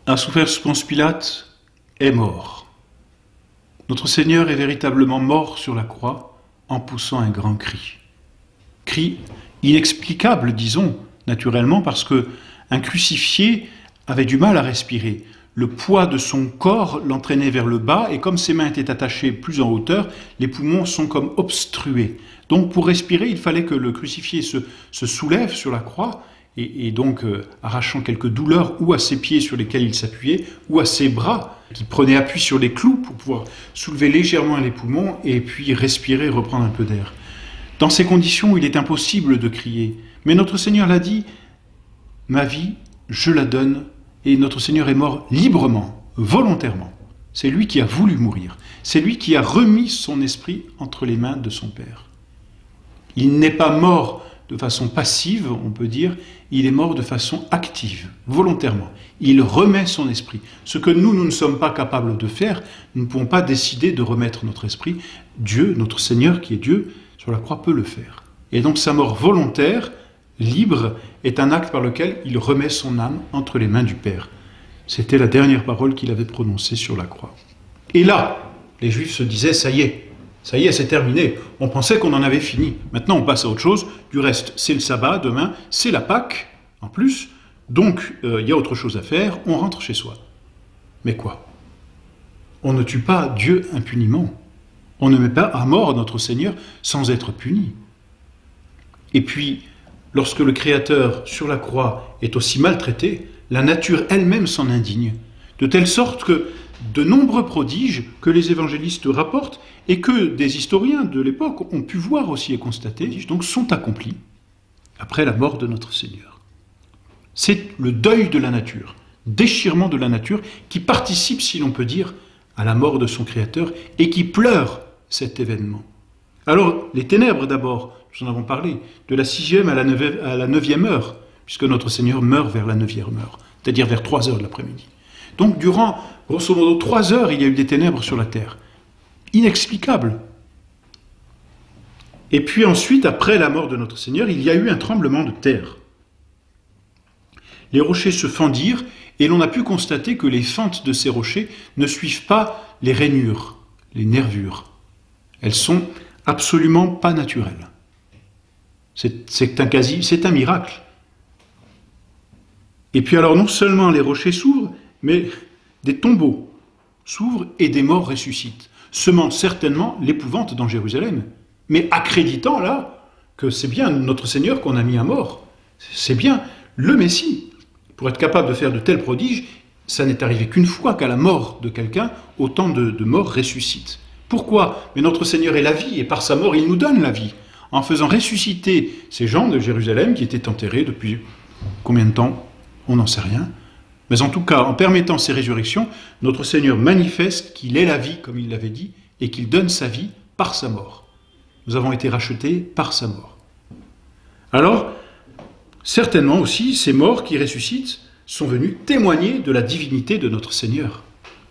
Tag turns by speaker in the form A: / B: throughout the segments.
A: a souffert Ponce Pilate, est mort. Notre Seigneur est véritablement mort sur la croix en poussant un grand cri. Cri inexplicable, disons, naturellement, parce qu'un crucifié avait du mal à respirer. Le poids de son corps l'entraînait vers le bas, et comme ses mains étaient attachées plus en hauteur, les poumons sont comme obstrués. Donc pour respirer, il fallait que le crucifié se soulève sur la croix, et donc arrachant quelques douleurs ou à ses pieds sur lesquels il s'appuyait, ou à ses bras qui prenaient appui sur les clous pour pouvoir soulever légèrement les poumons et puis respirer, reprendre un peu d'air. Dans ces conditions, il est impossible de crier. Mais notre Seigneur l'a dit, « Ma vie, je la donne », et notre Seigneur est mort librement, volontairement. C'est lui qui a voulu mourir. C'est lui qui a remis son esprit entre les mains de son Père. Il n'est pas mort de façon passive, on peut dire, il est mort de façon active, volontairement. Il remet son esprit. Ce que nous ne sommes pas capables de faire, nous ne pouvons pas décider de remettre notre esprit. Dieu, notre Seigneur qui est Dieu, sur la croix peut le faire. Et donc sa mort volontaire, libre, est un acte par lequel il remet son âme entre les mains du Père. C'était la dernière parole qu'il avait prononcée sur la croix. Et là, les Juifs se disaient, ça y est, c'est terminé. On pensait qu'on en avait fini. Maintenant, on passe à autre chose. Du reste, c'est le sabbat, demain, c'est la Pâque, en plus. Donc, il y a autre chose à faire, on rentre chez soi. Mais quoi? On ne tue pas Dieu impuniment. On ne met pas à mort notre Seigneur sans être puni. Et puis, lorsque le Créateur, sur la croix, est aussi maltraité, la nature elle-même s'en indigne. De telle sorte que de nombreux prodiges que les évangélistes rapportent et que des historiens de l'époque ont pu voir aussi et constater, donc sont accomplis après la mort de notre Seigneur. C'est le deuil de la nature, déchirement de la nature qui participe, si l'on peut dire, à la mort de son Créateur et qui pleure cet événement. Alors, les ténèbres d'abord, nous en avons parlé, de la 6e à la 9e heure, puisque notre Seigneur meurt vers la 9e heure, c'est-à-dire vers 3 heures de l'après-midi. Donc, durant, grosso modo, 3 heures, il y a eu des ténèbres sur la terre. Inexplicable. Et puis ensuite, après la mort de notre Seigneur, il y a eu un tremblement de terre. Les rochers se fendirent, et l'on a pu constater que les fentes de ces rochers ne suivent pas les rainures, les nervures. Elles sont absolument pas naturelles. C'est un miracle. Et puis alors, non seulement les rochers s'ouvrent, mais des tombeaux s'ouvrent et des morts ressuscitent, semant certainement l'épouvante dans Jérusalem, mais accréditant là que c'est bien notre Seigneur qu'on a mis à mort. C'est bien le Messie. Pour être capable de faire de tels prodiges, ça n'est arrivé qu'une fois qu'à la mort de quelqu'un, autant de morts ressuscitent. Pourquoi? Mais notre Seigneur est la vie, et par sa mort, il nous donne la vie, en faisant ressusciter ces gens de Jérusalem qui étaient enterrés depuis combien de temps? On n'en sait rien. Mais en tout cas, en permettant ces résurrections, notre Seigneur manifeste qu'il est la vie, comme il l'avait dit, et qu'il donne sa vie par sa mort. Nous avons été rachetés par sa mort. Alors, certainement aussi, ces morts qui ressuscitent sont venus témoigner de la divinité de notre Seigneur.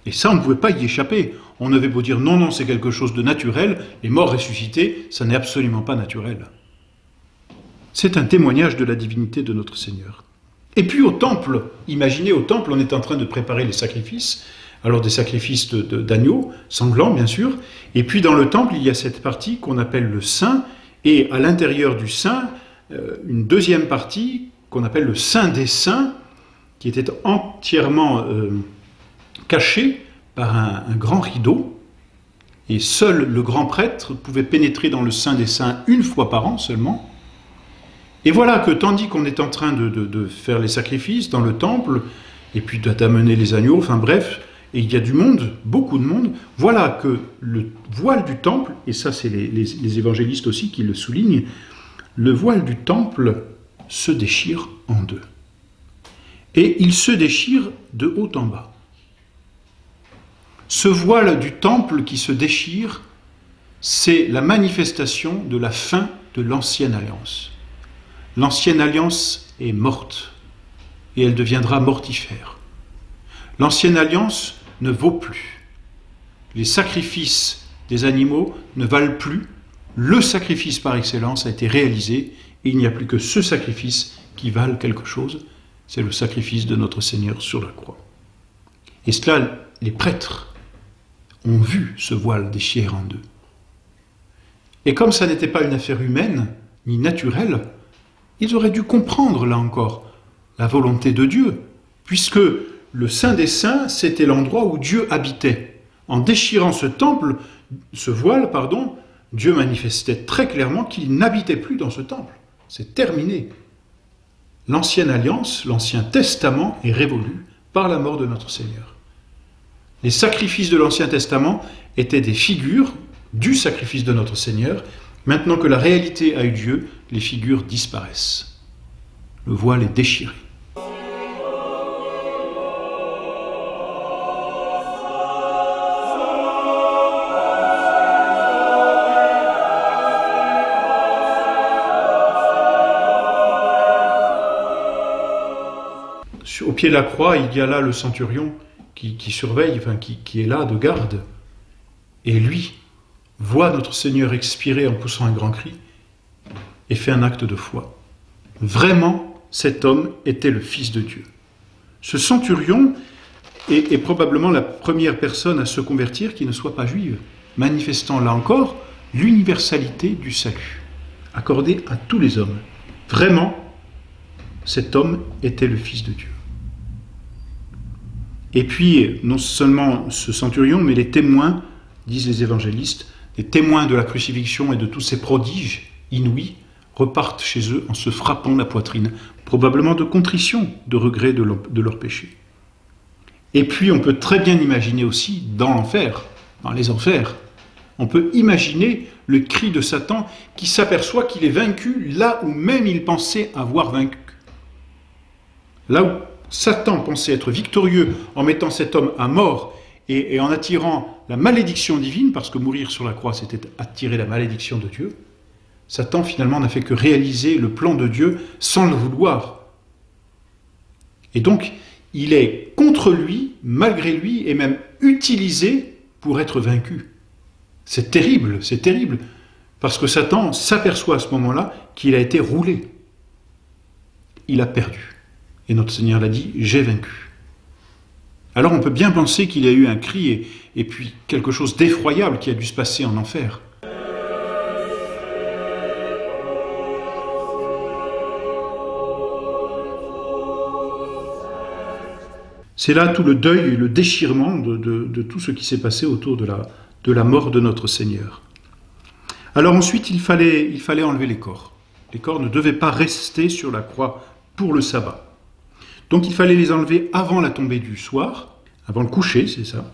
A: Et ça, on ne pouvait pas y échapper. On avait beau dire non, c'est quelque chose de naturel, les morts ressuscités, ça n'est absolument pas naturel. C'est un témoignage de la divinité de notre Seigneur. Et puis au temple, imaginez au temple, on est en train de préparer les sacrifices, alors des sacrifices d'agneaux, sanglants bien sûr, et puis dans le temple, il y a cette partie qu'on appelle le Saint, et à l'intérieur du Saint, une deuxième partie qu'on appelle le Saint des Saints, qui était entièrement caché par un grand rideau, et seul le grand prêtre pouvait pénétrer dans le Saint des Saints une fois par an seulement. Et voilà que tandis qu'on est en train de faire les sacrifices dans le temple, et puis d'amener les agneaux, enfin bref, et il y a du monde, beaucoup de monde, voilà que le voile du temple, et ça c'est les évangélistes aussi qui le soulignent, le voile du temple se déchire en deux. Et il se déchire de haut en bas. Ce voile du temple qui se déchire, c'est la manifestation de la fin de l'Ancienne Alliance. L'Ancienne Alliance est morte, et elle deviendra mortifère. L'Ancienne Alliance ne vaut plus. Les sacrifices des animaux ne valent plus. Le sacrifice par excellence a été réalisé, et il n'y a plus que ce sacrifice qui vale quelque chose, c'est le sacrifice de notre Seigneur sur la croix. Et cela, les prêtres ont vu ce voile déchiré en deux. Et comme ça n'était pas une affaire humaine, ni naturelle, ils auraient dû comprendre, là encore, la volonté de Dieu, puisque le Saint des Saints, c'était l'endroit où Dieu habitait. En déchirant ce voile, Dieu manifestait très clairement qu'il n'habitait plus dans ce temple. C'est terminé. L'ancienne alliance, l'Ancien Testament est révolu par la mort de notre Seigneur. Les sacrifices de l'Ancien Testament étaient des figures du sacrifice de notre Seigneur. Maintenant que la réalité a eu lieu, les figures disparaissent. Le voile est déchiré. Au pied de la croix, il y a là le centurion qui surveille, qui est là de garde. Et lui voit notre Seigneur expirer en poussant un grand cri et fait un acte de foi. Vraiment, cet homme était le Fils de Dieu. Ce centurion est probablement la première personne à se convertir qui ne soit pas juive, manifestant là encore l'universalité du salut, accordé à tous les hommes. Vraiment, cet homme était le Fils de Dieu. Et puis, non seulement ce centurion, mais les témoins, disent les évangélistes, les témoins de la crucifixion et de tous ces prodiges inouïs, repartent chez eux en se frappant la poitrine, probablement de contrition, de regret de leur péché. Et puis, on peut très bien imaginer aussi, dans l'enfer, dans les enfers, on peut imaginer le cri de Satan qui s'aperçoit qu'il est vaincu là où même il pensait avoir vaincu. Là où Satan pensait être victorieux en mettant cet homme à mort et en attirant la malédiction divine, parce que mourir sur la croix, c'était attirer la malédiction de Dieu, Satan finalement n'a fait que réaliser le plan de Dieu sans le vouloir. Et donc, il est contre lui, malgré lui, et même utilisé pour être vaincu. C'est terrible, parce que Satan s'aperçoit à ce moment-là qu'il a été roulé. Il a perdu. Et notre Seigneur l'a dit, j'ai vaincu. Alors on peut bien penser qu'il y a eu un cri et puis quelque chose d'effroyable qui a dû se passer en enfer. C'est là tout le deuil et le déchirement de tout ce qui s'est passé autour de la mort de notre Seigneur. Alors ensuite, il fallait enlever les corps. Les corps ne devaient pas rester sur la croix pour le sabbat. Donc il fallait les enlever avant la tombée du soir, avant le coucher, c'est ça.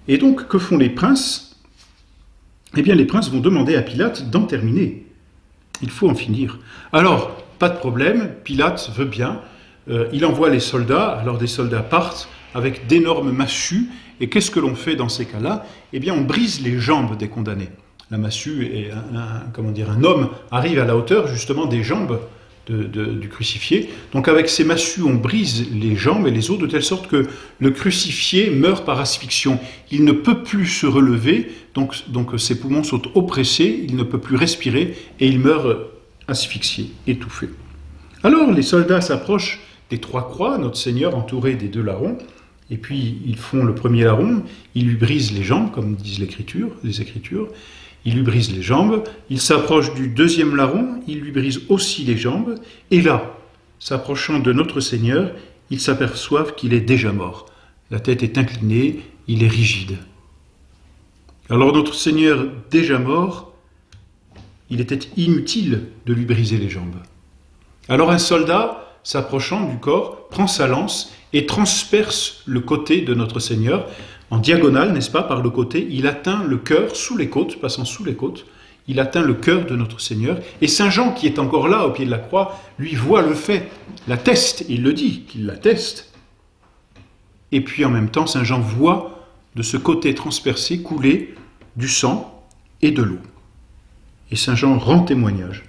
A: Et donc, que font les princes? Eh bien, les princes vont demander à Pilate d'en terminer. Il faut en finir. Alors, pas de problème, Pilate veut bien. Il envoie les soldats, alors des soldats partent avec d'énormes massues. Et qu'est-ce que l'on fait dans ces cas-là? Eh bien, on brise les jambes des condamnés. La massue, et un homme arrive à la hauteur justement des jambes du crucifié. Donc avec ces massues, on brise les jambes et les os de telle sorte que le crucifié meurt par asphyxion. Il ne peut plus se relever, donc ses poumons sont oppressés, il ne peut plus respirer et il meurt asphyxié, étouffé. Alors les soldats s'approchent des trois croix, notre Seigneur entouré des deux larrons, et puis ils font le premier larron, ils lui brisent les jambes, comme disent les Écritures, il lui brise les jambes, il s'approche du deuxième larron, il lui brise aussi les jambes, et là, s'approchant de notre Seigneur, ils s'aperçoivent qu'il est déjà mort. La tête est inclinée, il est rigide. Alors notre Seigneur, déjà mort, il était inutile de lui briser les jambes. Alors un soldat, s'approchant du corps, prend sa lance et transperce le côté de notre Seigneur, en diagonale, n'est-ce pas, par le côté, il atteint le cœur, sous les côtes, passant sous les côtes, il atteint le cœur de notre Seigneur. Et Saint Jean, qui est encore là, au pied de la croix, lui voit le fait, l'atteste, il le dit, qu'il l'atteste. Et puis en même temps, Saint Jean voit de ce côté transpercé couler du sang et de l'eau. Et Saint Jean rend témoignage.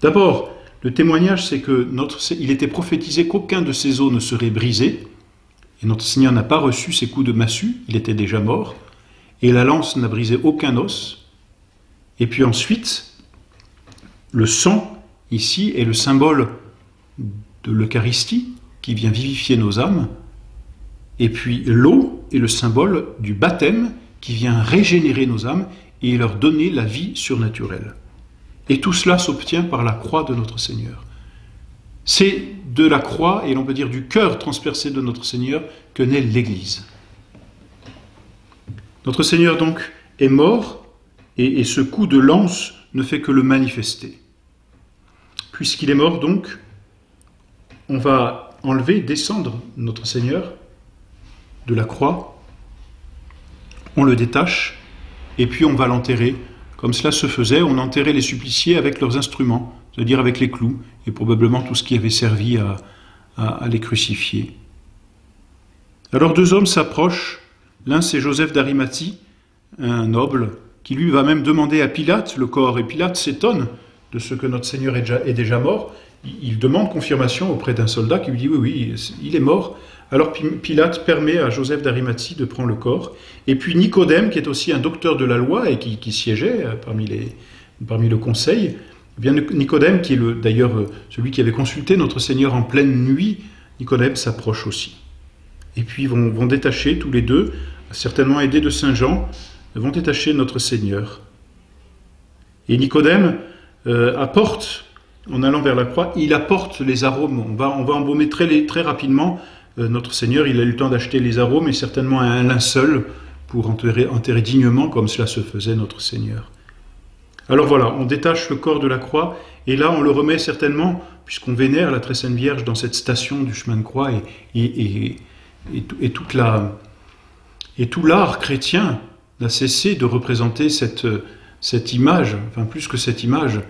A: D'abord, le témoignage, c'est que il était prophétisé qu'aucun de ses os ne serait brisé, et notre Seigneur n'a pas reçu ses coups de massue, il était déjà mort, et la lance n'a brisé aucun os. Et puis ensuite, le sang, ici, est le symbole de l'Eucharistie, qui vient vivifier nos âmes, Et puis l'eau est le symbole du baptême qui vient régénérer nos âmes et leur donner la vie surnaturelle. Et tout cela s'obtient par la croix de notre Seigneur. C'est de la croix, et l'on peut dire du cœur transpercé de notre Seigneur, que naît l'Église. Notre Seigneur donc est mort, et ce coup de lance ne fait que le manifester. Puisqu'il est mort donc, on va enlever, descendre notre Seigneur de la croix, on le détache, et puis on va l'enterrer. Comme cela se faisait, on enterrait les suppliciés avec leurs instruments, c'est-à-dire avec les clous, et probablement tout ce qui avait servi à les crucifier. Alors deux hommes s'approchent, l'un c'est Joseph d'Arimathie, un noble, qui lui va même demander à Pilate le corps, et Pilate s'étonne de ce que notre Seigneur est déjà mort. Il demande confirmation auprès d'un soldat qui lui dit oui, il est mort. Alors Pilate permet à Joseph d'Arimathie de prendre le corps. Et puis Nicodème, qui est aussi un docteur de la loi et qui siégeait parmi le conseil, eh bien Nicodème, qui est d'ailleurs celui qui avait consulté notre Seigneur en pleine nuit, Nicodème s'approche aussi. Et puis vont détacher tous les deux, certainement aidés de Saint Jean, vont détacher notre Seigneur. Et Nicodème apporte, en allant vers la croix, il apporte les arômes. On va embaumer très rapidement notre Seigneur. Il a eu le temps d'acheter les arômes et certainement un linceul pour enterrer dignement, comme cela se faisait notre Seigneur. Alors voilà, on détache le corps de la croix et là on le remet certainement, puisqu'on vénère la Très Sainte Vierge dans cette station du chemin de croix et tout l'art chrétien n'a cessé de représenter cette image, enfin plus que cette image,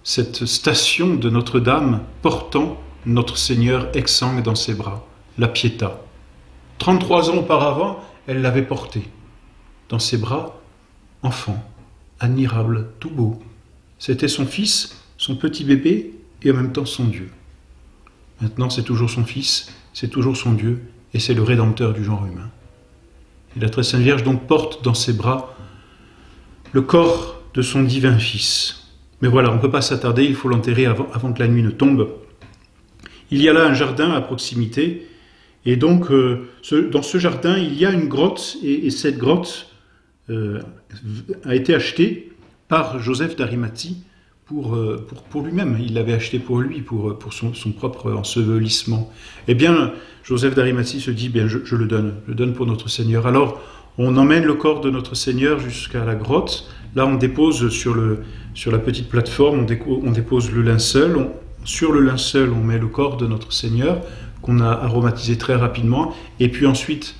A: cette station de Notre-Dame portant notre Seigneur exsangue dans ses bras, la Pietà. 33 ans auparavant, elle l'avait porté dans ses bras, enfant, admirable, tout beau. C'était son fils, son petit bébé, et en même temps son Dieu. Maintenant, c'est toujours son fils, c'est toujours son Dieu, et c'est le Rédempteur du genre humain. Et la Très Sainte Vierge donc porte dans ses bras le corps de son divin Fils. Mais voilà, on ne peut pas s'attarder, il faut l'enterrer avant que la nuit ne tombe. Il y a là un jardin à proximité, et donc dans ce jardin, il y a une grotte, et cette grotte a été achetée par Joseph d'Arimathie pour lui-même. Il l'avait acheté pour lui, pour son propre ensevelissement. Eh bien, Joseph d'Arimathie se dit, bien, je le donne pour notre Seigneur. Alors, on emmène le corps de notre Seigneur jusqu'à la grotte. Là, on dépose sur la petite plateforme, on dépose le linceul. Sur le linceul, on met le corps de notre Seigneur, qu'on a aromatisé très rapidement. Et puis ensuite,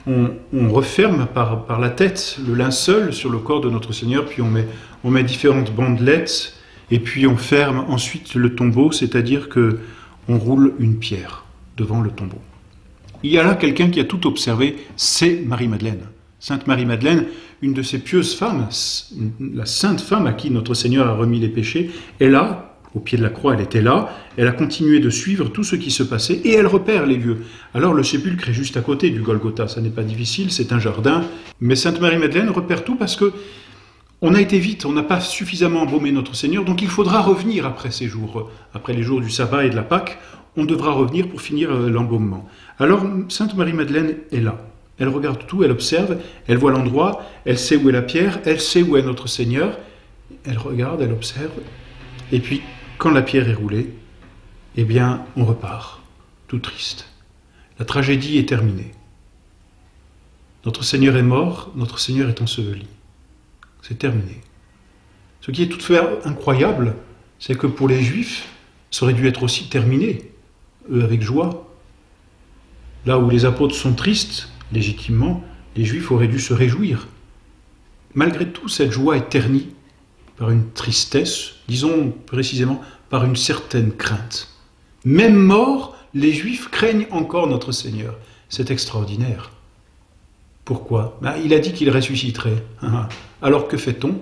A: on referme par la tête le linceul sur le corps de notre Seigneur. Puis on met différentes bandelettes. Et puis on ferme ensuite le tombeau, c'est-à-dire qu'on roule une pierre devant le tombeau. Il y a là quelqu'un qui a tout observé, c'est Marie-Madeleine. Sainte Marie-Madeleine, une de ces pieuses femmes, la sainte femme à qui notre Seigneur a remis les péchés, est là, au pied de la croix, elle était là, elle a continué de suivre tout ce qui se passait, et elle repère les lieux. Alors le sépulcre est juste à côté du Golgotha, ça n'est pas difficile, c'est un jardin, mais Sainte Marie-Madeleine repère tout parce que on a été vite, on n'a pas suffisamment embaumé notre Seigneur, donc il faudra revenir après ces jours, après les jours du sabbat et de la Pâque, on devra revenir pour finir l'embaumement. Alors Sainte Marie-Madeleine est là. Elle regarde tout, elle observe, elle voit l'endroit, elle sait où est la pierre, elle sait où est notre Seigneur. Elle regarde, elle observe, et puis quand la pierre est roulée, eh bien on repart, tout triste. La tragédie est terminée. Notre Seigneur est mort, notre Seigneur est enseveli. C'est terminé. Ce qui est tout fait incroyable, c'est que pour les Juifs, ça aurait dû être aussi terminé, eux avec joie. Là où les apôtres sont tristes, légitimement, les Juifs auraient dû se réjouir. Malgré tout, cette joie est ternie par une tristesse, disons précisément par une certaine crainte. Même morts, les Juifs craignent encore notre Seigneur. C'est extraordinaire. Pourquoi ? Il a dit qu'il ressusciterait. Alors que fait-on ?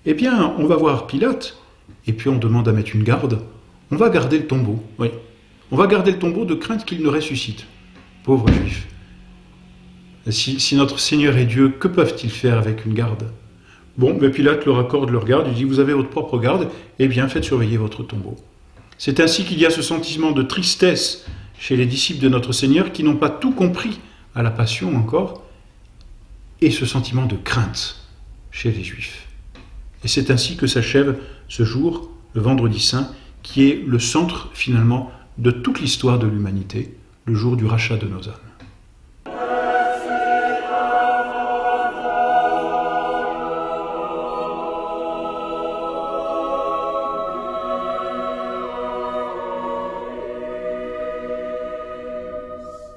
A: Eh bien, on va voir Pilate, et puis on demande à mettre une garde. On va garder le tombeau, oui. On va garder le tombeau de crainte qu'il ne ressuscite. Pauvres Juifs. Si notre Seigneur est Dieu, que peuvent-ils faire avec une garde ? Bon, mais Pilate leur accorde leur garde, il dit, vous avez votre propre garde, eh bien faites surveiller votre tombeau. C'est ainsi qu'il y a ce sentiment de tristesse chez les disciples de notre Seigneur qui n'ont pas tout compris à la Passion encore, et ce sentiment de crainte chez les Juifs. Et c'est ainsi que s'achève ce jour, le Vendredi Saint, qui est le centre finalement de toute l'histoire de l'humanité, le jour du rachat de nos âmes.